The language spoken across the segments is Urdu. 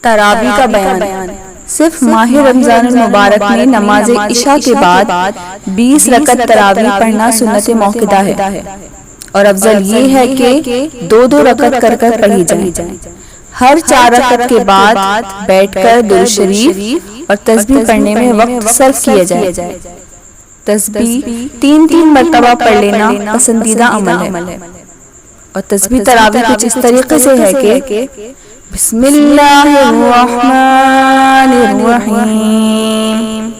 تراویح کا بیان۔ صرف ماہ رمضان المبارک میں نماز عشاء کے بعد 20 رکعت تراویح پڑھنا سنت موقدہ ہے، اور افضل یہ ہے کہ 2 رکعت کر پڑھی جائیں۔ ہر 4 رکعت کے بعد بیٹھ کر درود شریف اور تسبیح پڑھنے میں وقت صرف کیا جائے۔ تسبیح 3 مرتبہ پڑھ لینا پسندیدہ عمل ہے، اور تسبیح تراویح کچھ اس طریقے سے ہے کہ بسم اللہ الرحمن الرحیم،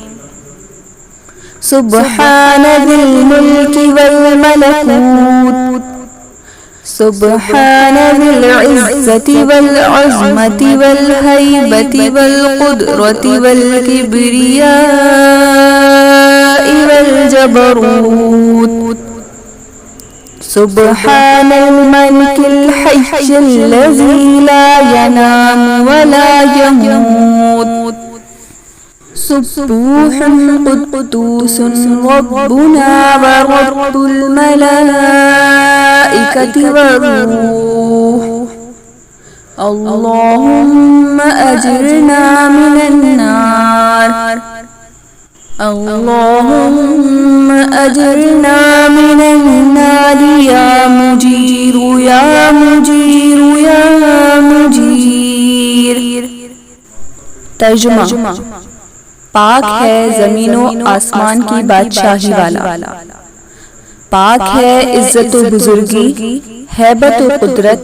سبحان ذی الملک والملکوت، سبحان ذی العزت والعظمت والہیبت والقدرت والکبریاء والجبروت، سبحان الملك الحي الذي لا ينام ولا يموت، سبوح قدوس ربنا ورب الملائكة والروح، اللهم أجرنا من النار، اللهم أجرنا من النار يا مجير يا مجير يا مجير۔ ترجمہ: پاک ہے زمین و آسمان کی بادشاہی والا، پاک ہے عزت و بزرگی، ہیبت و قدرت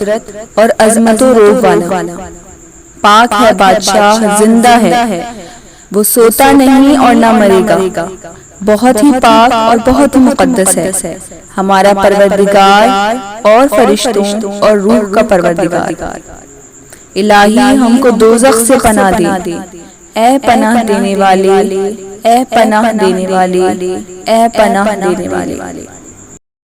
اور عظمت و روح والا، پاک ہے بادشاہ، زندہ ہے، وہ سوتا نہیں اور نہ مرے گا، بہت ہی پاک اور بہت ہی مقدس ہے، ہمارا پروردگار اور فرشتوں اور روح کا پروردگار۔ الہی ہم کو دوزخ سے پناہ دے، اے پناہ دینے والے، اے پناہ دینے والے، اے پناہ دینے والے۔